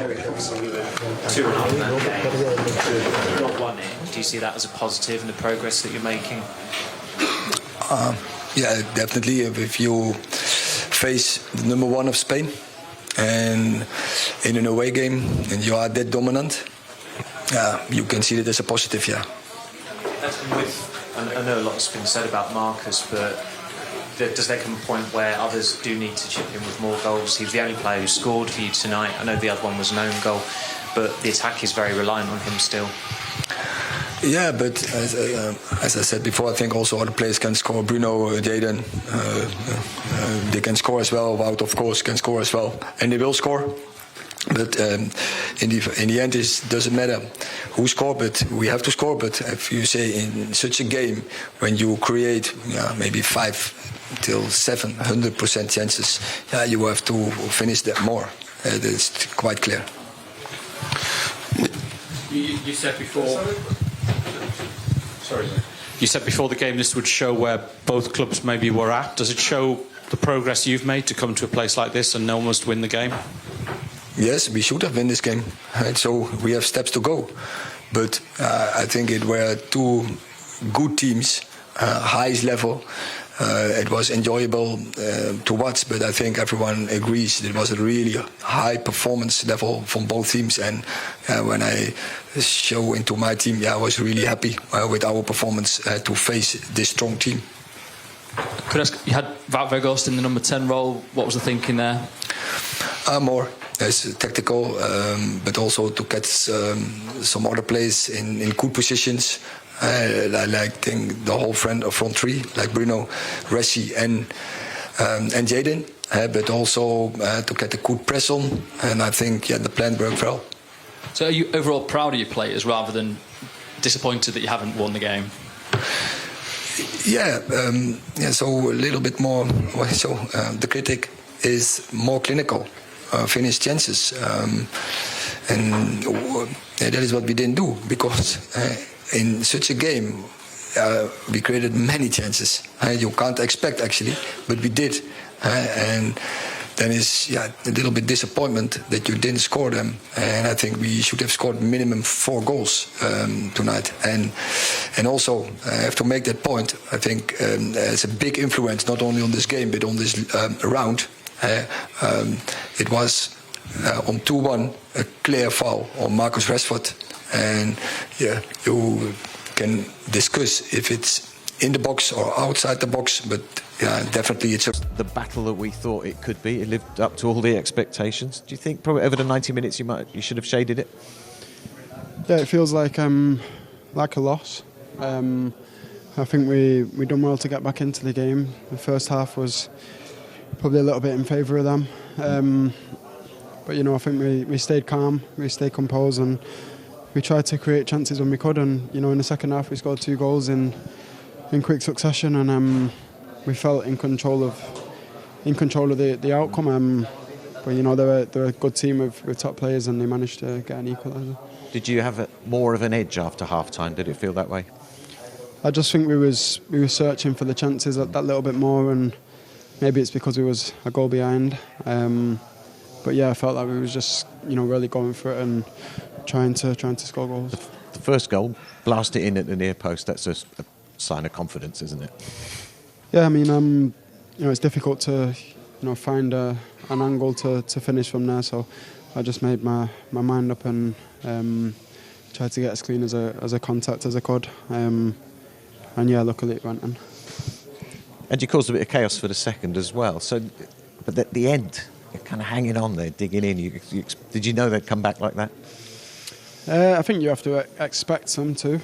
Derek, obviously you were 2-1 in that game. Not won it. Do you see that as a positive in the progress that you're making? Yeah, definitely. If you face the number one of Spain and in an away game and you are that dominant, you can see it as a positive, yeah. I know a lot has been said about Marcus, but does there come a point where others do need to chip in with more goals? He was the only player who scored for you tonight. I know the other one was an own goal, but the attack is very reliant on him still. Yeah, but as I said before, I think also other players can score. Bruno, Jadon, they can score as well. Wout, of course, can score as well, and they will score. But in the end, it doesn't matter who scored, but we have to score. But if you say in such a game, when you create maybe 5 till 700% chances, you have to finish that more. That's quite clear. You said before. Sorry. You said before the game this would show where both clubs maybe were at. Does it show the progress you've made to come to a place like this and almost win the game? Yes, we should have won this game. So we have steps to go. But I think it were two good teams, highest level. It was enjoyable to watch, but I think everyone agrees it was a really high performance level from both teams. And when I show into my team, I was really happy with our performance to face this strong team. Could I ask, you had Wout Weghorst in the number 10 role. What was the thinking there? More as tactical, but also to catch some other players in good positions. I think the whole front three, like Bruno, Rashford, and Jadon, but also to get a good press on. And I think the plan worked well. So are you overall proud of your players rather than disappointed that you haven't won the game? So a little bit more. So the critic is more clinical, finish chances, and that is what we didn't do because. In such a game, we created many chances. You can't expect, actually, but we did. And then it's a little bit disappointment that you didn't score them. And I think we should have scored minimum 4 goals tonight. And also, I have to make that point. I think it's a big influence, not only on this game, but on this round. It was on 2-1, a clear foul on Marcus Rashford. And you can discuss if it's in the box or outside the box, but definitely it's the battle that we thought it could be. It lived up to all the expectations. Do you think probably over the 90 minutes you should have shaded it? Yeah, it feels like a loss. I think we done well to get back into the game. The first half was probably a little bit in favour of them, but I think we stayed calm, we stayed composed, and we tried to create chances when we could, and in the second half we scored 2 goals in quick succession, and we felt in control of the outcome. But they're a good team with top players, and they managed to get an equaliser. Did you have more of an edge after half time? Did it feel that way? I just think we were searching for the chances that little bit more, and maybe it's because we was a goal behind. But I felt like we was just really going for it and trying to score goals. The first goal, blast it in at the near post. That's a sign of confidence, isn't it? Yeah, I mean, it's difficult to find an angle to finish from there. So I just made my mind up and tried to get as clean as a contact as I could. And luckily it went in. And you caused a bit of chaos for the second as well. So, but at the end, you're kind of hanging on there, digging in. Did you know they'd come back like that? I think you have to expect them to.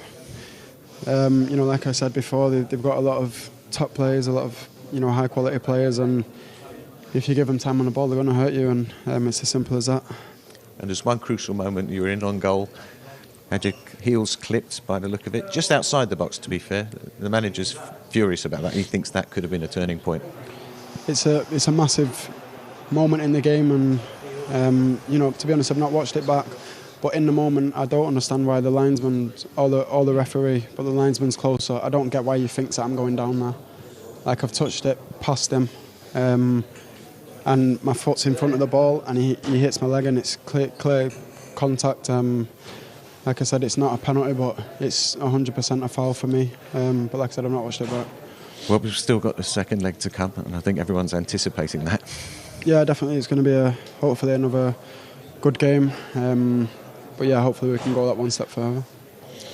Like I said before, they've got a lot of top players, a lot of high quality players, and if you give them time on the ball, they're going to hurt you, and it's as simple as that. And there's one crucial moment you were in on goal, had your heels clipped by the look of it, just outside the box. To be fair, the manager's furious about that. He thinks that could have been a turning point. It's a massive moment in the game, and to be honest, I've not watched it back. But in the moment, I don't understand why the linesman, or the referee, but the linesman's closer. I don't get why he thinks that I'm going down there. Like, I've touched it past him, and and my foot's in front of the ball, and he hits my leg, and it's clear contact. Like I said, it's not a penalty, but it's 100% a foul for me. But like I said, I've not watched it back. Well, we've still got the second leg to come, and I think everyone's anticipating that. Yeah, definitely. It's going to be hopefully another good game. But yeah, hopefully we can go that one step further.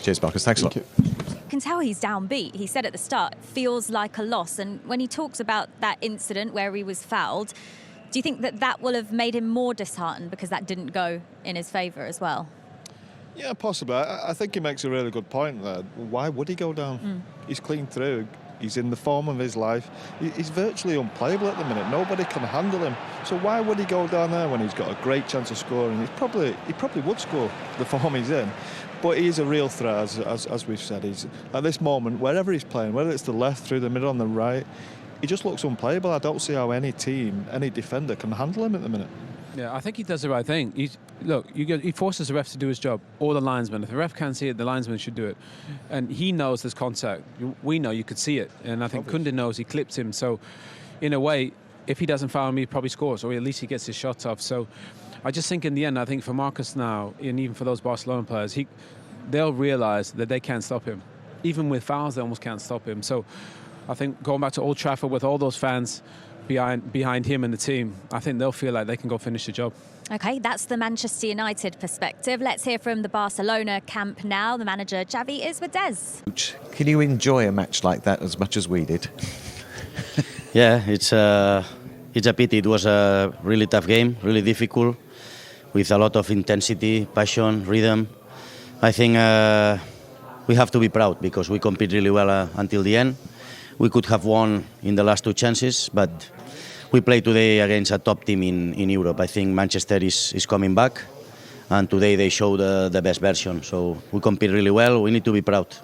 Cheers, Marcus. Thanks a lot. Thank you. You can tell he's downbeat. He said at the start, it feels like a loss. And when he talks about that incident where he was fouled, do you think that will have made him more disheartened because that didn't go in his favour as well? Yeah, possibly. I think he makes a really good point there. Why would he go down? He's clean through. He's in the form of his life. He's virtually unplayable at the minute. Nobody can handle him. So why would he go down there when he's got a great chance of scoring? He probably would score the form he's in. But he's a real threat, as we've said. He's at this moment, wherever he's playing, whether it's the left, through the middle, on the right, he just looks unplayable. I don't see how any team, any defender can handle him at the minute. Yeah, I think he does the right thing. He forces the ref to do his job, or the linesman. If the ref can't see it, the linesman should do it. And he knows there's contact. We know you could see it. And I think Koundé knows he clipped him. So, in a way, if he doesn't foul him, he probably scores, or at least he gets his shot off. So, I just think in the end, I think for Marcus now, and even for those Barcelona players, they'll realise that they can't stop him. Even with fouls, they almost can't stop him. So, I think going back to Old Trafford with all those fans behind him and the team, I think they'll feel like they can go finish the job. OK, that's the Manchester United perspective. Let's hear from the Barcelona camp now. The manager, Xavi, is with Des. Can you enjoy a match like that as much as we did? Yeah, it's a pity. It was a really tough game, really difficult, with a lot of intensity, passion, rhythm. I think we have to be proud because we compete really well until the end. We could have won in the last two chances, but we play today against a top team in Europe. I think Manchester is coming back, and today they show the best version. So we compete really well. We need to be proud.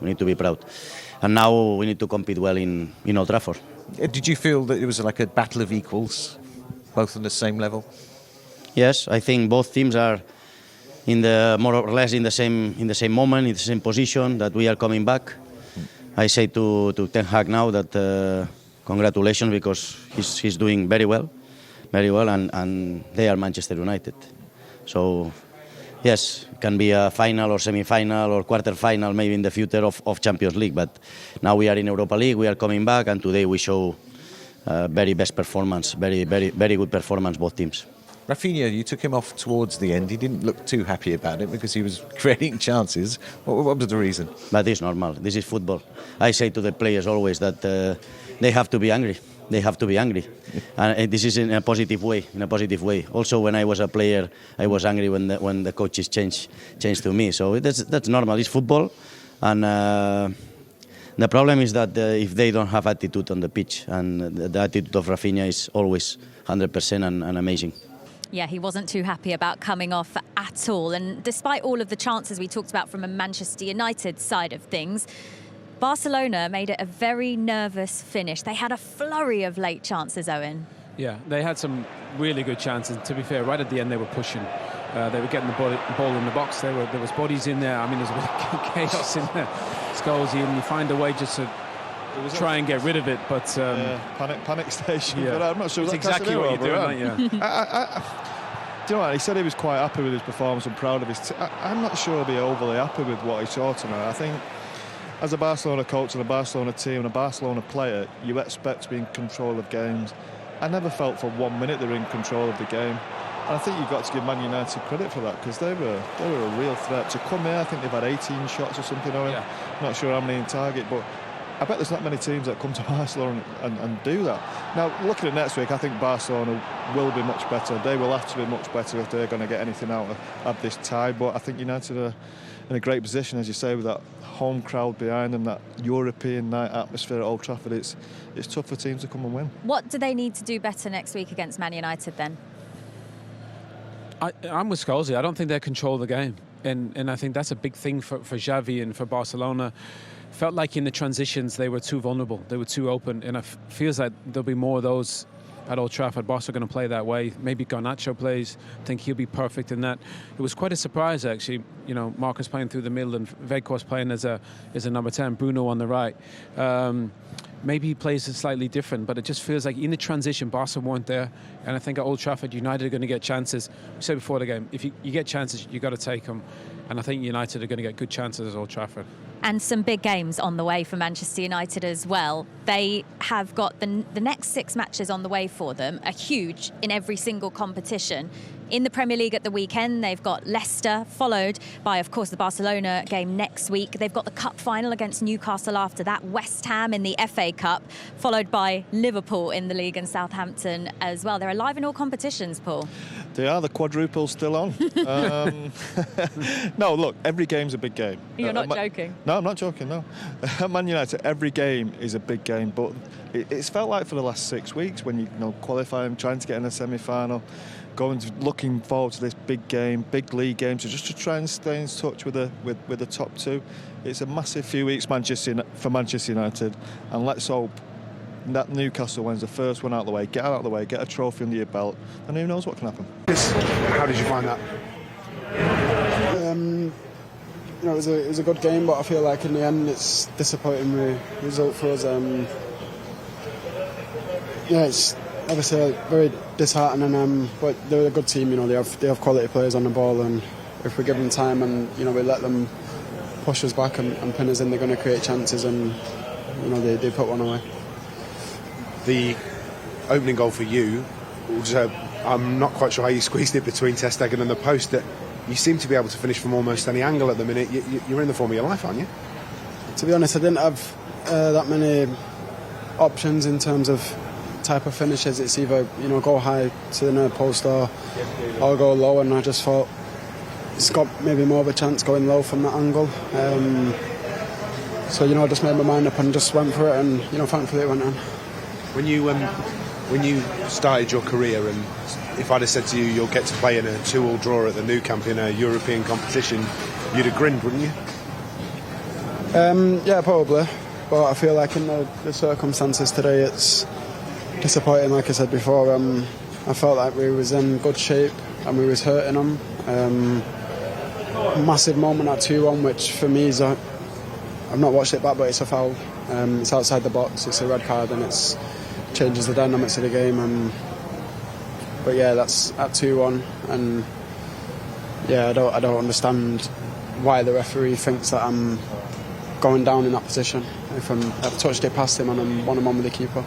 And now we need to compete well in Old Trafford. Did you feel that it was like a battle of equals, both on the same level? Yes, I think both teams are more or less in the same moment, in the same position. That we are coming back. I say to Ten Hag now that congratulations, because he's doing very well, and they are Manchester United. So yes, it can be a final or semi-final or quarter-final maybe in the future of Champions League, but now we are in Europa League, we are coming back, and today we show very best performance, very good performance, both teams. Rafinha, you took him off towards the end. He didn't look too happy about it because he was creating chances. What was the reason? But it's normal. This is football. I say to the players always that they have to be angry. And this is in a positive way. Also, when I was a player, I was angry when the coaches changed to me. So that's normal. It's football. And the problem is that if they don't have attitude on the pitch, and the attitude of Rafinha is always 100% and amazing. Yeah, he wasn't too happy about coming off at all. And despite all of the chances we talked about from a Manchester United side of things, Barcelona made it a very nervous finish. They had a flurry of late chances, Owen. Yeah, they had some really good chances. To be fair, right at the end, they were pushing. They were getting the ball in the box. There was bodies in there. I mean, there's a bit of chaos in there. Scholes, and you find a way just to try and get rid of it, but panic station. Yeah. But I'm not sure it's exactly what you're doing, aren't you? Do you know what? He said he was quite happy with his performance and proud of his. I'm not sure he'll be overly happy with what he saw tonight. I think, as a Barcelona coach and a Barcelona team and a Barcelona player, you expect to be in control of games. I never felt for 1 minute they were in control of the game. And I think you've got to give Man United credit for that, because they were a real threat to come here. I think they've had 18 shots or something. Yeah. Not sure how many in target, but I bet there's not many teams that come to Barcelona and do that. Now, looking at next week, I think Barcelona will be much better. They will have to be much better if they're going to get anything out of this tie. But I think United are in a great position, as you say, with that home crowd behind them, that European night atmosphere at Old Trafford. It's tough for teams to come and win. What do they need to do better next week against Man United then? I'm with Scholes. I don't think they control the game. And I think that's a big thing for Xavi and for Barcelona. Felt like in the transitions they were too vulnerable, they were too open, and it feels like there'll be more of those at Old Trafford. Barca are going to play that way. Maybe Garnacho plays. I think he'll be perfect in that. It was quite a surprise, actually. You know, Marcus playing through the middle and Weghorst playing as a number 10, Bruno on the right. Maybe he plays it slightly different, but it just feels like in the transition, Barca weren't there. And I think at Old Trafford, United are going to get chances. We said before the game, if you get chances, you got to take them. And I think United are going to get good chances at Old Trafford. And some big games on the way for Manchester United as well. They have got the next 6 matches on the way for them, are huge in every single competition. In the Premier League at the weekend, they've got Leicester, followed by, of course, the Barcelona game next week. They've got the Cup final against Newcastle after that, West Ham in the FA Cup, followed by Liverpool in the league and Southampton as well. They're alive in all competitions, Paul. They are. The quadruple's still on. No, look, every game's a big game. You're not joking? No, I'm not joking, no. Man United, every game is a big game, but it's felt like for the last 6 weeks when you know qualifying, trying to get in a semi-final, looking forward to this big game, big league game, just to try and stay in touch with the top 2. It's a massive few weeks for Manchester United, and let's hope that Newcastle wins the first one out of the way, get out of the way, get a trophy under your belt, and who knows what can happen. How did you find that? You know, it was a good game, but I feel like in the end it's disappointing result for us. Yeah, it's obviously very disheartening, but they're a good team. You know, they have quality players on the ball, and if we give them time and you know we let them push us back and pin us in, they're going to create chances, and you know they put one away. The opening goal for you, I'm not quite sure how you squeezed it between ter Stegen and the post. That you seem to be able to finish from almost any angle at the minute. You're in the form of your life, aren't you? To be honest, I didn't have that many options in terms of type of finishes. It's either go high to the near post or go low, and I just thought it's got maybe more of a chance going low from that angle. So I just made my mind up and just went for it, and thankfully it went in. When you started your career, and if I'd have said to you you'll get to play in a 2-2 draw at the Nou Camp in a European competition, you'd have grinned, wouldn't you? Yeah, probably. But I feel like in the circumstances today it's disappointing. Like I said before, I felt like we was in good shape and we was hurting them. Massive moment at 2-1, which for me is I've not watched it back, but it's a foul. It's outside the box, it's a red card, and it changes the dynamics of the game. But yeah, that's at 2-1, and yeah, I don't understand why the referee thinks that I'm going down in that position. If I've touched it past him and I'm 1-on-1 with the keeper,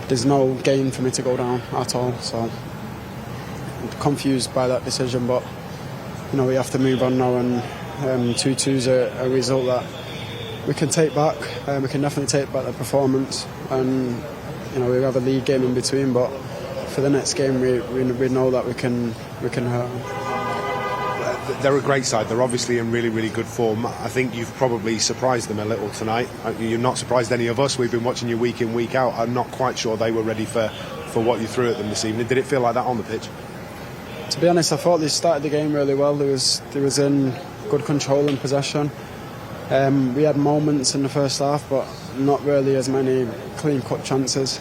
there's no gain for me to go down at all. So I'm confused by that decision, but we have to move on now, and 2-2 is a result that we can take back. We can definitely take back the performance, and we have a league game in between. But for the next game, we know that we can hurt them. They're a great side. They're obviously in really, really good form. I think you've probably surprised them a little tonight. You've not surprised any of us. We've been watching you week in, week out. I'm not quite sure they were ready for what you threw at them this evening. Did it feel like that on the pitch? To be honest, I thought they started the game really well. They was in good control and possession. We had moments in the first half, but not really as many clean-cut chances.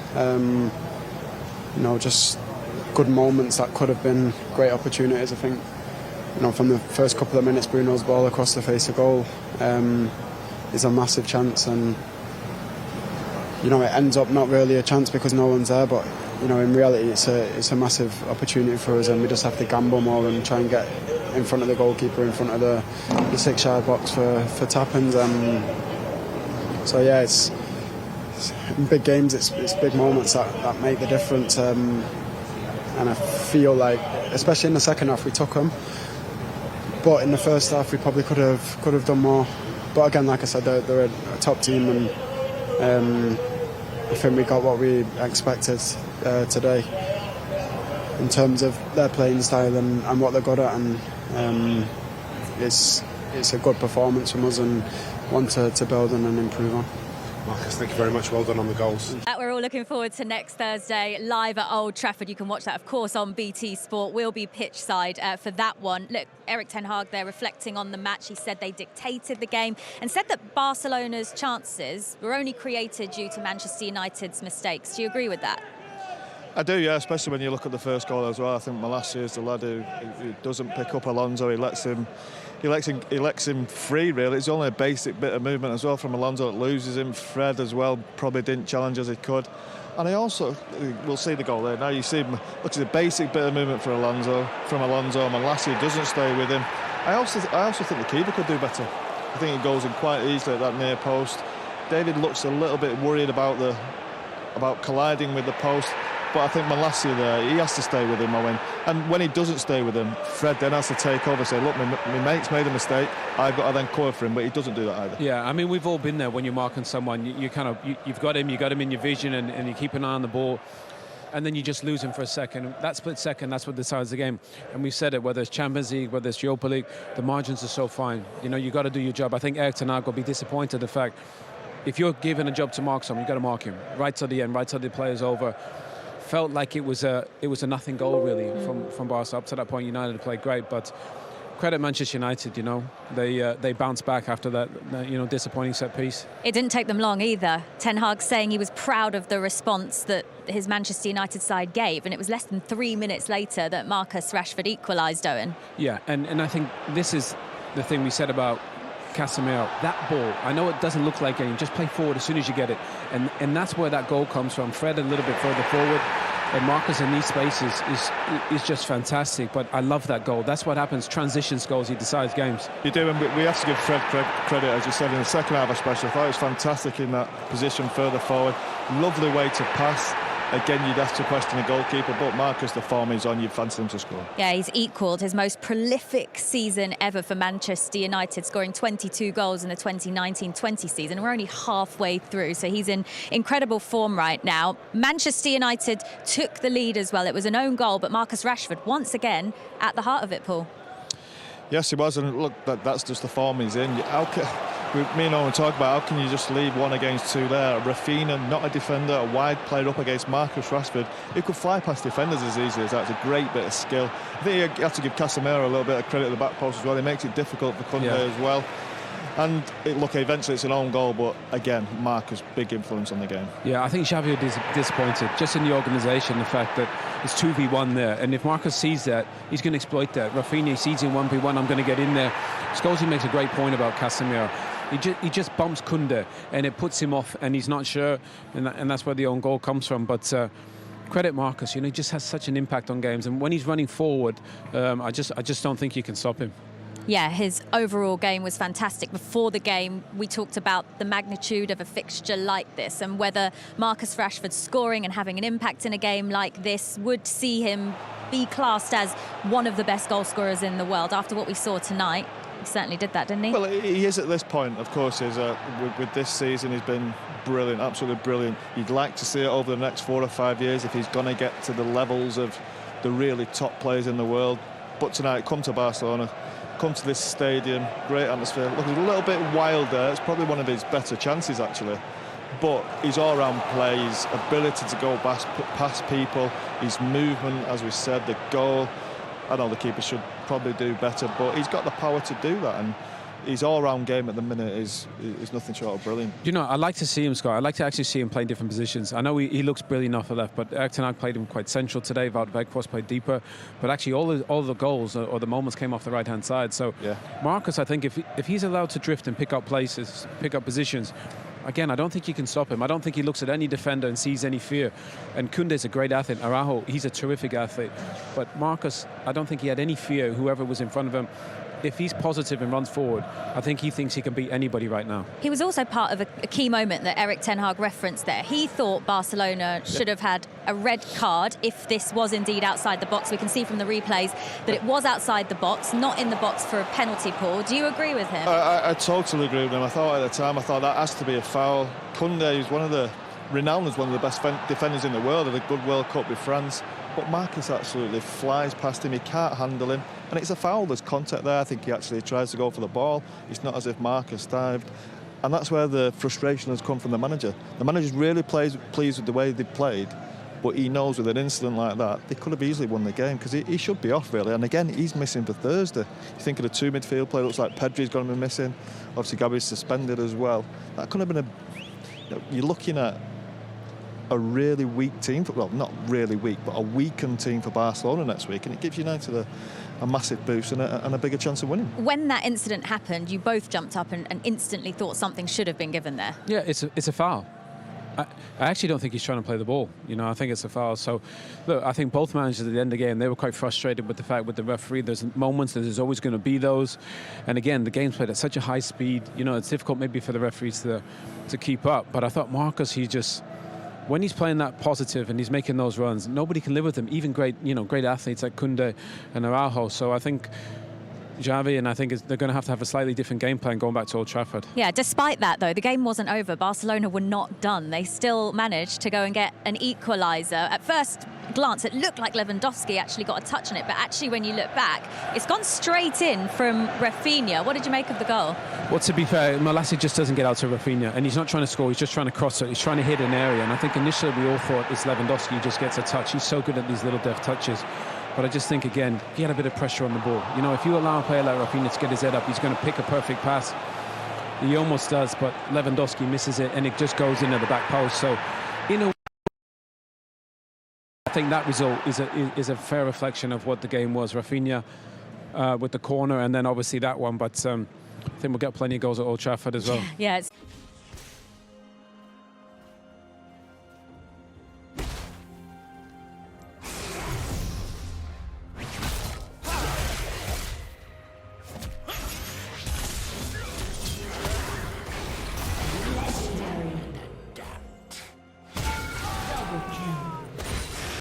Just good moments that could have been great opportunities. I think, from the first couple of minutes, Bruno's ball across the face of goal is a massive chance, and it ends up not really a chance because no one's there. But in reality, it's a massive opportunity for us, and we just have to gamble more and try and get in front of the goalkeeper, in front of the 6-yard box for tap-ins. So yeah, it's in big games, it's big moments that make the difference. And I feel like, especially in the second half, we took them. But in the first half, we probably could have done more. But again, like I said, they're a top team, and I think we got what we expected today in terms of their playing style and what they're good at, and it's a good performance from us and one to build on and improve on. Marcus, thank you very much. Well done on the goals. We're all looking forward to next Thursday, live at Old Trafford. You can watch that, of course, on BT Sport. We'll be pitch side for that one. Look, Erik ten Hag there reflecting on the match. He said they dictated the game and said that Barcelona's chances were only created due to Manchester United's mistakes. Do you agree with that? I do, yeah, especially when you look at the first goal as well. I think Malacia is the lad who doesn't pick up Alonso. He lets him free, really. It's only a basic bit of movement as well from Alonso that loses him. Fred as well probably didn't challenge as he could. And I also, we'll see the goal there. Now you see him, look, it's a basic bit of movement from Alonso. Malacia doesn't stay with him. I also think the keeper could do better. I think it goes in quite easily at that near post. David looks a little bit worried about colliding with the post. But I think Malacia there, he has to stay with him, Owen. And when he doesn't stay with him, Fred then has to take over and say, look, my mate's made a mistake. I've got to then cover for him, but he doesn't do that either. Yeah, I mean, we've all been there when you're marking someone. You've got him in your vision, and you keep an eye on the ball. And then you just lose him for a second. That split second, that's what decides the game. And we've said it, whether it's Champions League, whether it's Europa League, the margins are so fine. You know, you've got to do your job. I think Erik ten Hag will be disappointed the fact, if you're given a job to mark someone, you've got to mark him. Right to the end, right till the player's over. Felt like it was a nothing goal really from Barca. Up to that point, United played great, but credit Manchester United. You know, they bounced back after that disappointing set piece. It didn't take them long either. Ten Hag saying he was proud of the response that his Manchester United side gave, and it was less than 3 minutes later that Marcus Rashford equalised, Owen. Yeah, and I think this is the thing we said about Casemiro. That ball, I know it doesn't look like anything, just play forward as soon as you get it, and that's where that goal comes from. Fred a little bit further forward, and Marcus in these spaces is just fantastic. But I love that goal. That's what happens, transitions goals, he decides games. You do, and we have to give Fred credit, as you said, in the second half especially. I thought he was fantastic in that position further forward. Lovely way to pass. Again, you'd have to question the goalkeeper, but Marcus, the form he's on, you'd fancy him to score. Yeah, he's equalled his most prolific season ever for Manchester United, scoring 22 goals in the 2019-20 season. We're only halfway through, so he's in incredible form right now. Manchester United took the lead as well. It was an own goal, but Marcus Rashford, once again, at the heart of it, Paul. Yes, he was, and look, that's just the form he's in. Me and Owen talk about how can you just leave one against two there. Rafinha, not a defender, a wide player up against Marcus Rashford. He could fly past defenders as easily as that. It's a great bit of skill. I think you have to give Casemiro a little bit of credit at the back post as well. He makes it difficult for Koundé as well. And look, eventually it's an own goal, but again, Marcus, big influence on the game. Yeah, I think Xavi is disappointed just in the organisation, the fact that it's 2v1 there, and if Marcus sees that, he's going to exploit that. Rafinha sees in 1v1, I'm going to get in there. Scholes makes a great point about Casemiro. He just bumps Koundé, and it puts him off, and he's not sure, and that's where the own goal comes from. But credit Marcus, he just has such an impact on games, and when he's running forward, I just don't think you can stop him. Yeah, his overall game was fantastic. Before the game, we talked about the magnitude of a fixture like this and whether Marcus Rashford scoring and having an impact in a game like this would see him be classed as one of the best goal scorers in the world. After what we saw tonight, he certainly did that, didn't he? Well, he is at this point, of course. With this season, he's been brilliant, absolutely brilliant. You'd like to see it over the next 4 or 5 years if he's going to get to the levels of the really top players in the world. But tonight, come to Barcelona, come to this stadium, great atmosphere. Look, it's a little bit wild there. It's probably one of his better chances, actually. But his all-round play, his ability to go past people, his movement, as we said, the goal. I know the keeper should probably do better, but he's got the power to do that. And his all-round game at the minute is nothing short of brilliant. I like to see him, Scott. I like to actually see him play in different positions. I know he looks brilliant off the left, but Erik ten Hag played him quite central today. Wout Weghorst played deeper, but actually all the goals or the moments came off the right-hand side. So yeah. Marcus, I think if he's allowed to drift and pick up places, pick up positions, again, I don't think you can stop him. I don't think he looks at any defender and sees any fear. And Koundé's a great athlete. Araujo, he's a terrific athlete. But Marcus, I don't think he had any fear, whoever was in front of him. If he's positive and runs forward, I think he thinks he can beat anybody right now. He was also part of a key moment that Erik ten Hag referenced there. He thought Barcelona should have had a red card if this was indeed outside the box. We can see from the replays that it was outside the box, not in the box for a penalty, Paul. Do you agree with him? I totally agree with him. I thought at the time, that has to be a foul. Koundé is renowned as one of the best defenders in the world, had a good World Cup with France. But Marcus absolutely flies past him. He can't handle him. And it's a foul. There's contact there. I think he actually tries to go for the ball. It's not as if Marcus dived. And that's where the frustration has come from the manager. The manager's really pleased with the way they played. But he knows with an incident like that, they could have easily won the game because he should be off, really. And again, he's missing for Thursday. You think of the two midfield players, looks like Pedri's going to be missing. Obviously, Gavi's suspended as well. That could have been you're looking at a really weak team, well, not really weak, but a weakened team for Barcelona next week, and it gives United a massive boost and a bigger chance of winning. When that incident happened, you both jumped up and instantly thought something should have been given there. Yeah, it's a foul. I actually don't think he's trying to play the ball. You know, I think it's a foul. So, look, I think both managers at the end of the game, they were quite frustrated with the fact with the referee. There's moments, there's always going to be those. And again, the game's played at such a high speed. You know, it's difficult maybe for the referees to keep up. But I thought Marcus, when he's playing that positive and he's making those runs, nobody can live with him. Even great athletes like Koundé and Araujo. So I think Xavi, and I think they're going to have a slightly different game plan going back to Old Trafford. Yeah, despite that, though, the game wasn't over. Barcelona were not done. They still managed to go and get an equaliser. At first glance, it looked like Lewandowski actually got a touch on it, but actually when you look back, it's gone straight in from Rafinha. What did you make of the goal? Well, to be fair, Malacia just doesn't get out to Rafinha, and he's not trying to score, he's just trying to cross it, he's trying to hit an area, and I think initially we all thought it's Lewandowski who just gets a touch. He's so good at these little deft touches. But I just think, again, he had a bit of pressure on the ball. You know, if you allow a player like Rafinha to get his head up, he's going to pick a perfect pass. He almost does, but Lewandowski misses it, and it just goes into the back post. So, in a way, I think that result is a fair reflection of what the game was. Rafinha with the corner, and then obviously that one. But I think we'll get plenty of goals at Old Trafford as well. Yeah, it's